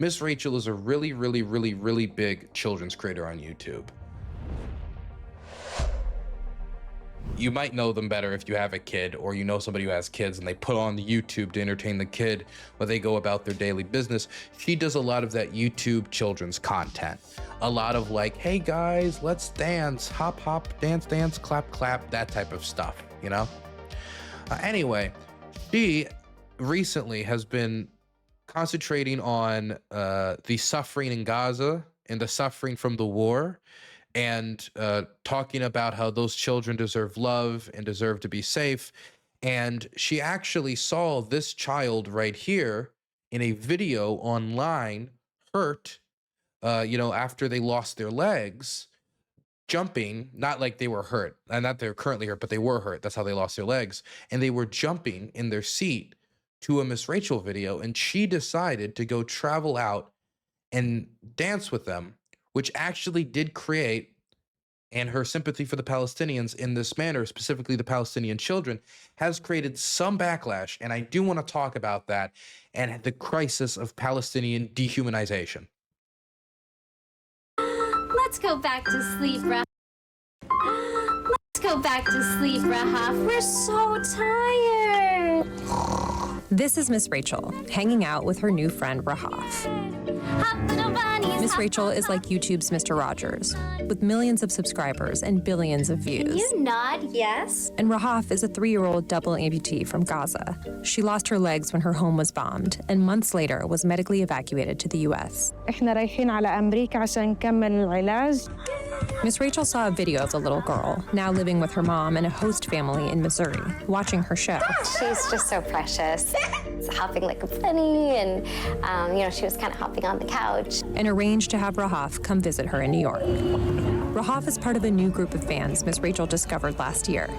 Miss Rachel is a really, really, really, really big children's creator on YouTube. You might know them better if you have a kid, or you know somebody who has kids and they put on the YouTube to entertain the kid while they go about their daily business. She does a lot of that YouTube children's content. A lot of like, hey guys, let's dance, hop, hop, dance, dance, clap, clap, that type of stuff, you know? Anyway, she recently has been concentrating on the suffering in Gaza and the suffering from the war, and talking about how those children deserve love and deserve to be safe. And she actually saw this child right here in a video online hurt, after they lost their legs, jumping, not like they were hurt, and not they're currently hurt, but they were hurt. That's how they lost their legs. And they were jumping in their seat to a Miss Rachel video. And she decided to go travel out and dance with them, which actually did create, and her sympathy for the Palestinians in this manner, specifically the Palestinian children, has created some backlash. And I do want to talk about that and the crisis of Palestinian dehumanization. Let's go back to sleep, Rahaf. Let's go back to sleep, Rahaf. We're so tired. This is Miss Rachel, hanging out with her new friend, Rahaf. Miss Rachel is like YouTube's Mr. Rogers, with millions of subscribers and billions of views. Can you nod yes? And Rahaf is a 3-year-old double amputee from Gaza. She lost her legs when her home was bombed, and months later was medically evacuated to the U.S. إحنا رايحين على أمريكا عشان نكمل العلاج. Miss Rachel saw a video of the little girl, now living with her mom and a host family in Missouri, watching her show. She's just so precious. Hopping like a bunny, and she was kind of hopping on the couch. And arranged to have Rahaf come visit her in New York. Rahaf is part of a new group of fans Miss Rachel discovered last year,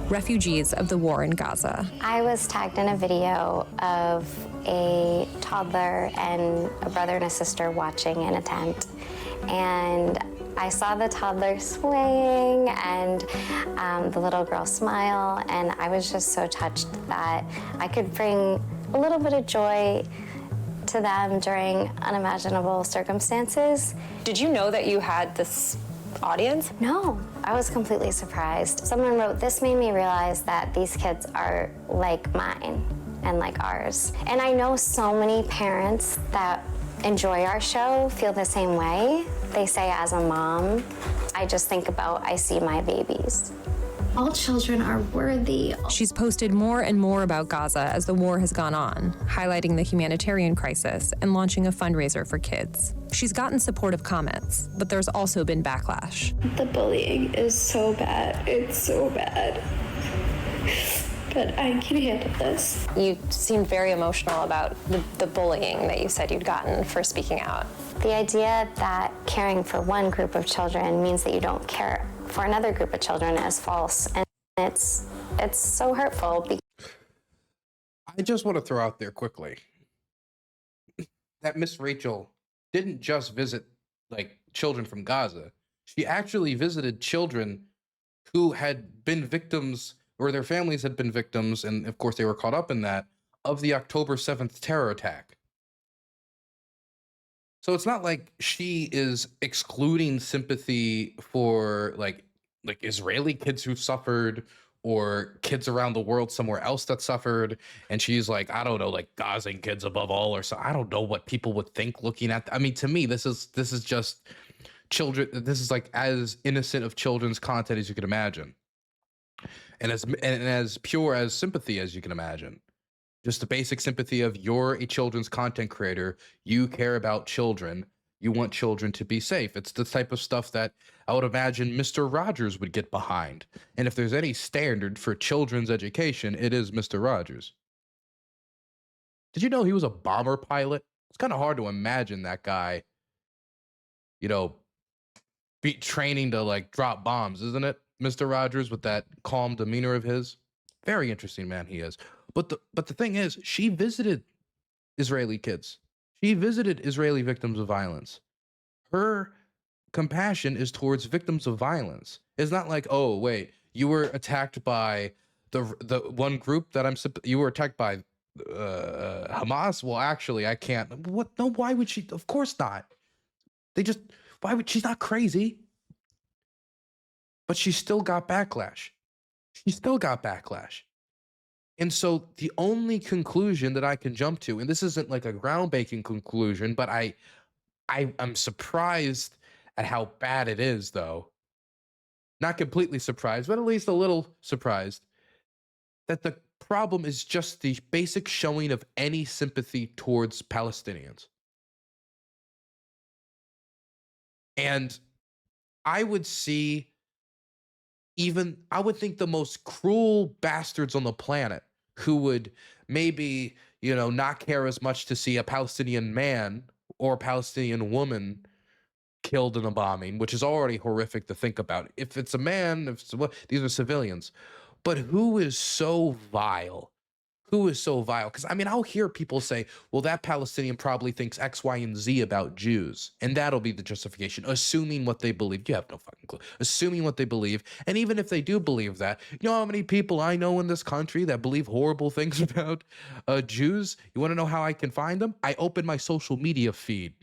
refugees of the war in Gaza. I was tagged in a video of a toddler and a brother and a sister watching in a tent, and I saw the toddler swaying and the little girl smile, and I was just so touched that I could bring a little bit of joy to them during unimaginable circumstances. Did you know that you had this audience? No, I was completely surprised. Someone wrote, "This made me realize that these kids are like mine and like ours." And I know so many parents that enjoy our show feel the same way. They say, as a mom, I just think about, I see my babies. All children are worthy. She's posted more and more about Gaza as the war has gone on, highlighting the humanitarian crisis and launching a fundraiser for kids. She's gotten supportive comments, but there's also been backlash. The bullying is so bad. It's so bad. But I can handle this. You seemed very emotional about the bullying that you said you'd gotten for speaking out. The idea that caring for one group of children means that you don't care for another group of children is false, and it's so hurtful. I just want to throw out there quickly that Miss Rachel didn't just visit like children from Gaza. She actually visited children who had been victims, or their families had been victims, and of course they were caught up in that, of the October 7th terror attack. So it's not like she is excluding sympathy for like Israeli kids who suffered, or kids around the world somewhere else that suffered, and she's like, I don't know, like Gazan kids above all, or so. I don't know what people would think looking at. I mean, to me, this is just children. This is like as innocent of children's content as you could imagine, and as pure as sympathy as you can imagine. Just the basic sympathy of, you're a children's content creator, you care about children, you want children to be safe. It's the type of stuff that I would imagine Mr. Rogers would get behind. And if there's any standard for children's education, it is Mr. Rogers. Did you know he was a bomber pilot? It's kind of hard to imagine that guy, be training to like drop bombs, isn't it? Mr. Rogers, with that calm demeanor of his. Very interesting man he is. But the thing is, she visited Israeli kids. She visited Israeli victims of violence. Her compassion is towards victims of violence. It's not like, oh, wait, you were attacked by the one group that you were attacked by Hamas? Well, actually, I can't. What? No, why would she? Of course not. Why would she's not crazy? But she still got backlash. She still got backlash. And so the only conclusion that I can jump to, and this isn't like a groundbreaking conclusion, but I'm surprised at how bad it is, though. Not completely surprised, but at least a little surprised that the problem is just the basic showing of any sympathy towards Palestinians. And I would think the most cruel bastards on the planet who would maybe, not care as much to see a Palestinian man or a Palestinian woman killed in a bombing, which is already horrific to think about. If it's a man, these are civilians. But who is so vile? Who is so vile? Because, I'll hear people say, well, that Palestinian probably thinks X, Y, and Z about Jews. And that'll be the justification, assuming what they believe. You have no fucking clue. Assuming what they believe. And even if they do believe that, you know how many people I know in this country that believe horrible things about Jews? You want to know how I can find them? I open my social media feed.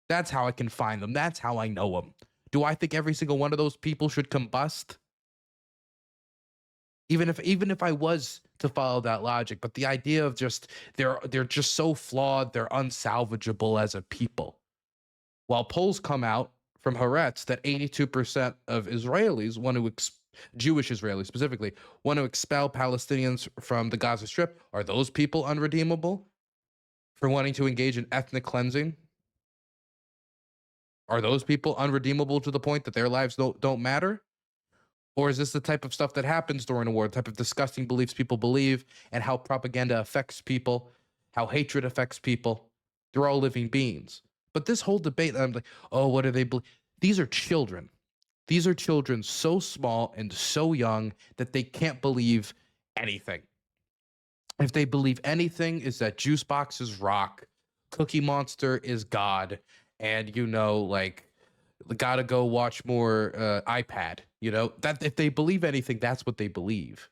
That's how I can find them. That's how I know them. Do I think every single one of those people should combust? Even if I was to follow that logic, but the idea of just they're just so flawed, they're unsalvageable as a people. While polls come out from Haaretz that 82% of Israelis want to Jewish Israelis specifically want to expel Palestinians from the Gaza Strip, are those people unredeemable for wanting to engage in ethnic cleansing? Are those people unredeemable to the point that their lives don't matter? Or is this the type of stuff that happens during a war, the type of disgusting beliefs people believe, and how propaganda affects people, how hatred affects people? They're all living beings. But this whole debate, I'm like, oh, what do they believe? These are children. These are children so small and so young that they can't believe anything. If they believe anything, is that juice box is rock, Cookie Monster is God, and gotta go watch more iPad. That if they believe anything, that's what they believe.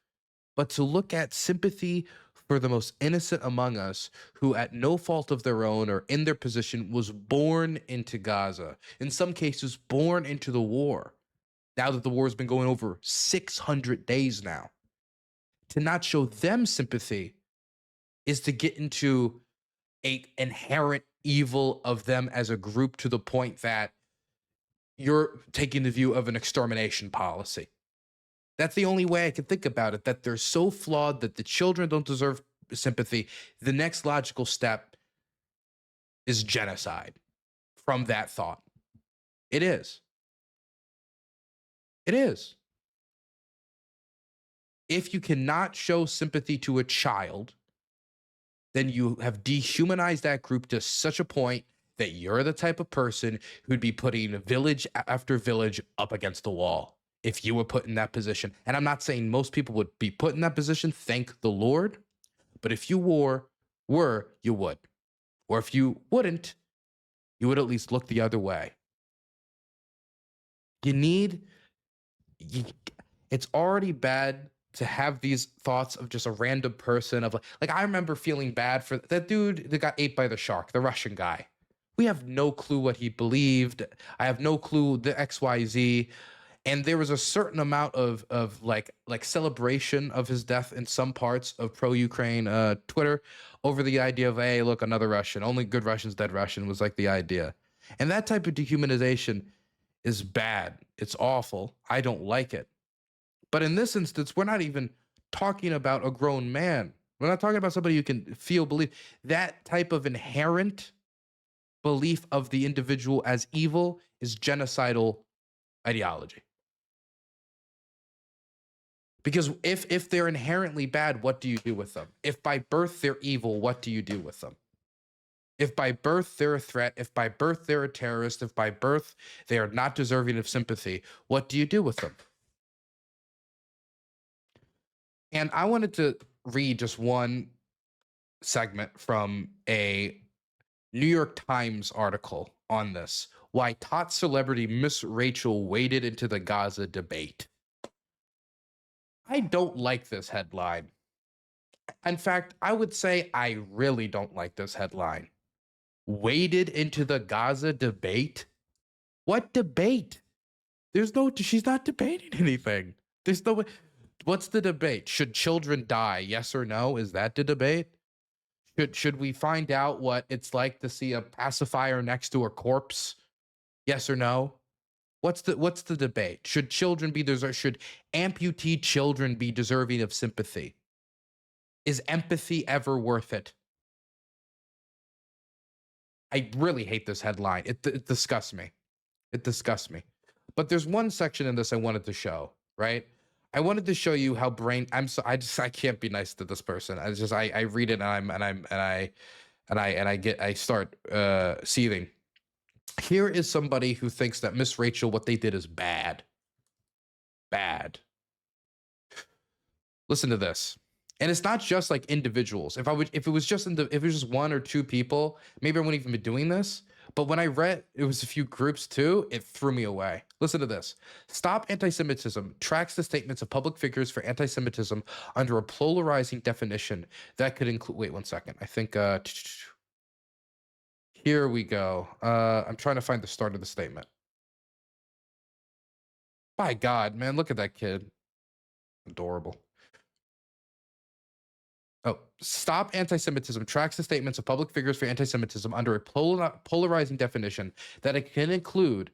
But to look at sympathy for the most innocent among us, who at no fault of their own or in their position was born into Gaza, in some cases born into the war, now that the war has been going over 600 days now, to not show them sympathy is to get into a inherent evil of them as a group, to the point that you're taking the view of an extermination policy. That's the only way I can think about it, that they're so flawed that the children don't deserve sympathy. The next logical step is genocide from that thought. It is. It is. If you cannot show sympathy to a child, then you have dehumanized that group to such a point that you're the type of person who'd be putting village after village up against the wall if you were put in that position. And I'm not saying most people would be put in that position, thank the Lord. But if you were, you would. Or if you wouldn't, you would at least look the other way. It's already bad to have these thoughts of just a random person of like I remember feeling bad for that dude that got ate by the shark, the Russian guy. We have no clue what he believed. I have no clue the XYZ. And there was a certain amount of like celebration of his death in some parts of pro-Ukraine Twitter over the idea of, hey, look, another Russian. Only good Russians, dead Russian was like the idea. And that type of dehumanization is bad. It's awful. I don't like it. But in this instance, we're not even talking about a grown man. We're not talking about somebody who can feel, believe. That type of inherent belief of the individual as evil is genocidal ideology. Because if they're inherently bad, what do you do with them? If by birth they're evil, what do you do with them? If by birth they're a threat, if by birth they're a terrorist, if by birth they are not deserving of sympathy, what do you do with them? And I wanted to read just one segment from a New York Times article on this. Why tot celebrity Miss Rachel waded into the Gaza debate. I don't like this headline. In fact, I would say I really don't like this headline. Waded into the Gaza debate? What debate? There's no, she's not debating anything. There's no, what's the debate? Should children die? Yes or no? Is that the debate? Should we find out what it's like to see a pacifier next to a corpse? Yes or no? What's the debate? Should children be should amputee children be deserving of sympathy? Is empathy ever worth it? I really hate this headline. It disgusts me. It disgusts me. But there's one section in this I wanted to show, right? I wanted to show you how I can't be nice to this person. I read it and I start seething. Here is somebody who thinks that Miss Rachel, what they did is bad. Bad. Listen to this. And it's not just like individuals. If it was just one or two people, maybe I wouldn't even be doing this. But when I read it was a few groups too, it threw me away. Listen to this. Stop Anti-Semitism tracks the statements of public figures for anti-Semitism under a polarizing definition that could include, wait one second. I think, here we go. I'm trying to find the start of the statement. By God, man, look at that kid. Adorable. Oh, Stop Anti-Semitism tracks the statements of public figures for anti-Semitism under a polarizing definition that it can include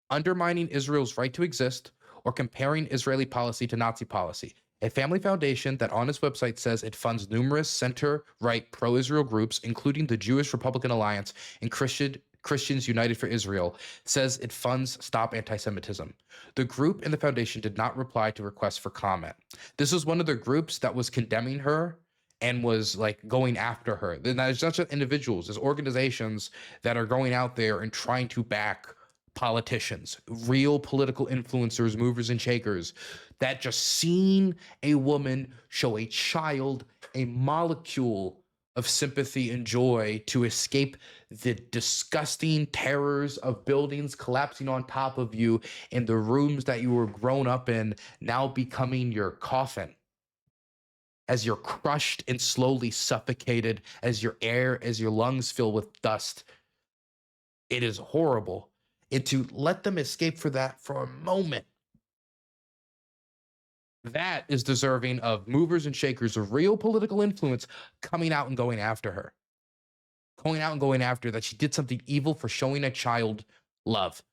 undermining Israel's right to exist or comparing Israeli policy to Nazi policy. A family foundation that on its website says it funds numerous center-right pro-Israel groups, including the Jewish Republican Alliance and Christians United for Israel, says it funds Stop Anti-Semitism. The group and the foundation did not reply to requests for comment. This was one of the groups that was condemning her and was like going after her. Then there's not just individuals, there's organizations that are going out there and trying to back politicians, real political influencers, movers and shakers, that just seen a woman show a child a molecule of sympathy and joy to escape the disgusting terrors of buildings collapsing on top of you and the rooms that you were grown up in now becoming your coffin, as you're crushed and slowly suffocated, as your lungs fill with dust. It is horrible. And to let them escape for that for a moment, that is deserving of movers and shakers of real political influence coming out and going after her. Going out and going after that she did something evil for showing a child love.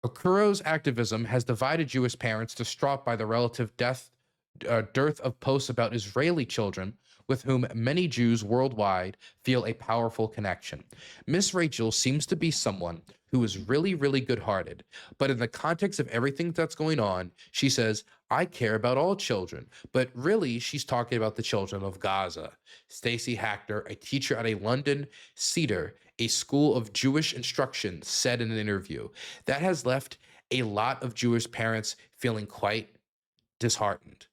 Okuro's activism has divided Jewish parents distraught by the relative dearth of posts about Israeli children with whom many Jews worldwide feel a powerful connection. Miss Rachel seems to be someone who is really, really good-hearted, but in the context of everything that's going on, she says, I care about all children, but really she's talking about the children of Gaza. Stacey Hackner, a teacher at a London Cedar, a school of Jewish instruction, said in an interview, that has left a lot of Jewish parents feeling quite disheartened.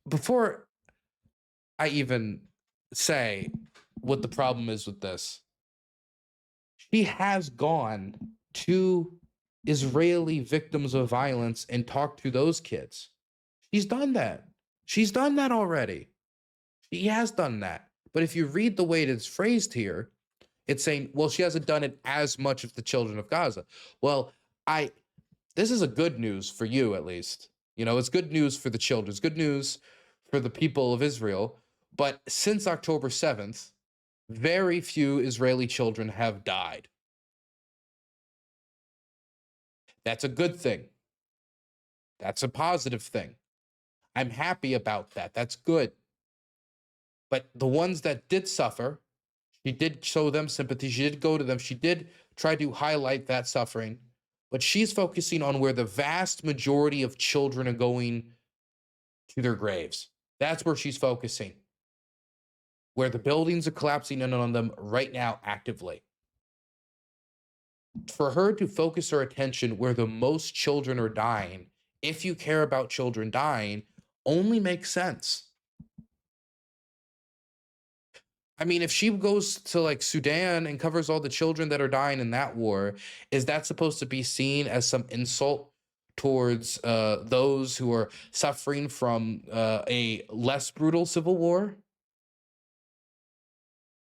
Before I even say what the problem is with this, she has gone to Israeli victims of violence and talked to those kids. She's done that. She's done that already. She has done that. But if you read the way it's phrased here, it's saying, well, she hasn't done it as much as the children of Gaza. Well, this is a good news for you, at least. You know, it's good news for the children. It's good news for the people of Israel. But since October 7th, very few Israeli children have died. That's a good thing. That's a positive thing. I'm happy about that. That's good. But the ones that did suffer, she did show them sympathy. She did go to them. She did try to highlight that suffering. But she's focusing on where the vast majority of children are going to their graves. That's where she's focusing. Where the buildings are collapsing in on them right now actively. For her to focus her attention where the most children are dying, if you care about children dying, only makes sense. I mean, if she goes to like Sudan and covers all the children that are dying in that war, is that supposed to be seen as some insult towards those who are suffering from a less brutal civil war.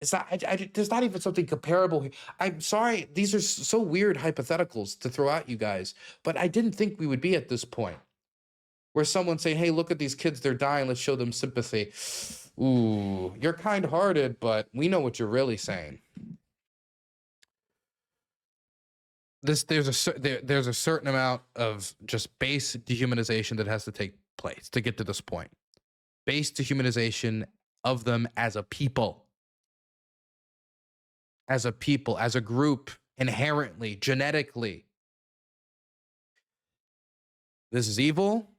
It's not. There's not even something comparable here. I'm sorry. These are so weird hypotheticals to throw at you guys, but I didn't think we would be at this point where someone's saying, "Hey, look at these kids. They're dying. Let's show them sympathy." Ooh, you're kind-hearted, but we know what you're really saying. There's a certain amount of just base dehumanization that has to take place to get to this point. Base dehumanization of them as a people. As a people, as a group, inherently, genetically. This is evil,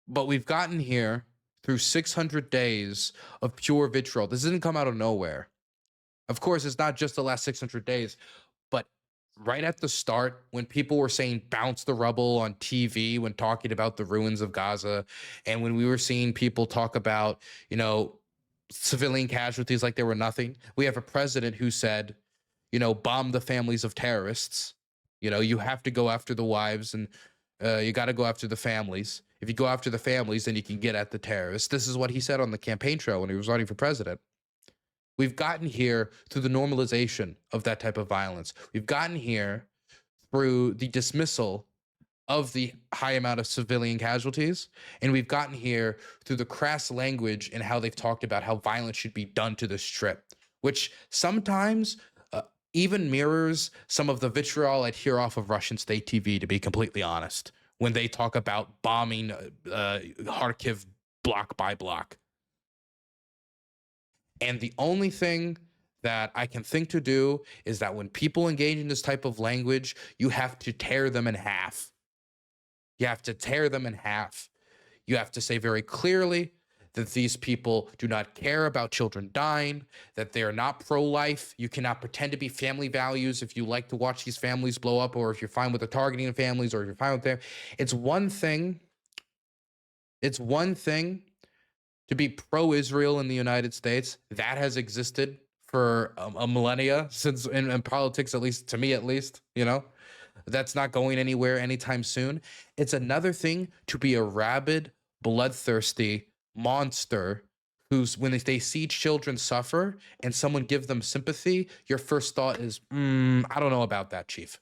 but we've gotten here through 600 days of pure vitriol. This didn't come out of nowhere. Of course, it's not just the last 600 days, but right at the start, when people were saying bounce the rubble on TV when talking about the ruins of Gaza, and when we were seeing people talk about, you know, civilian casualties like they were nothing. We have a president who said, you know, bomb the families of terrorists. You know, you have to go after the wives, and you got to go after the families. If you go after the families, then you can get at the terrorists. This is what he said on the campaign trail when he was running for president. We've gotten here through the normalization of that type of violence. We've gotten here through the dismissal of the high amount of civilian casualties. And we've gotten here through the crass language and how they've talked about how violence should be done to the Strip, which sometimes even mirrors some of the vitriol I'd hear off of Russian state TV, to be completely honest, when they talk about bombing Kharkiv block by block. And the only thing that I can think to do is that when people engage in this type of language, you have to tear them in half. You have to tear them in half. You have to say very clearly that these people do not care about children dying, that they are not pro-life. You cannot pretend to be family values if you like to watch these families blow up, or if you're fine with the targeting of families, or if you're fine with them. It's one thing to be pro-Israel in the United States. That has existed for a millennia, since in politics, at least to me, at least, you know. That's not going anywhere anytime soon. It's another thing to be a rabid, bloodthirsty monster who's, when they see children suffer and someone give them sympathy, your first thought is, I don't know about that, Chief.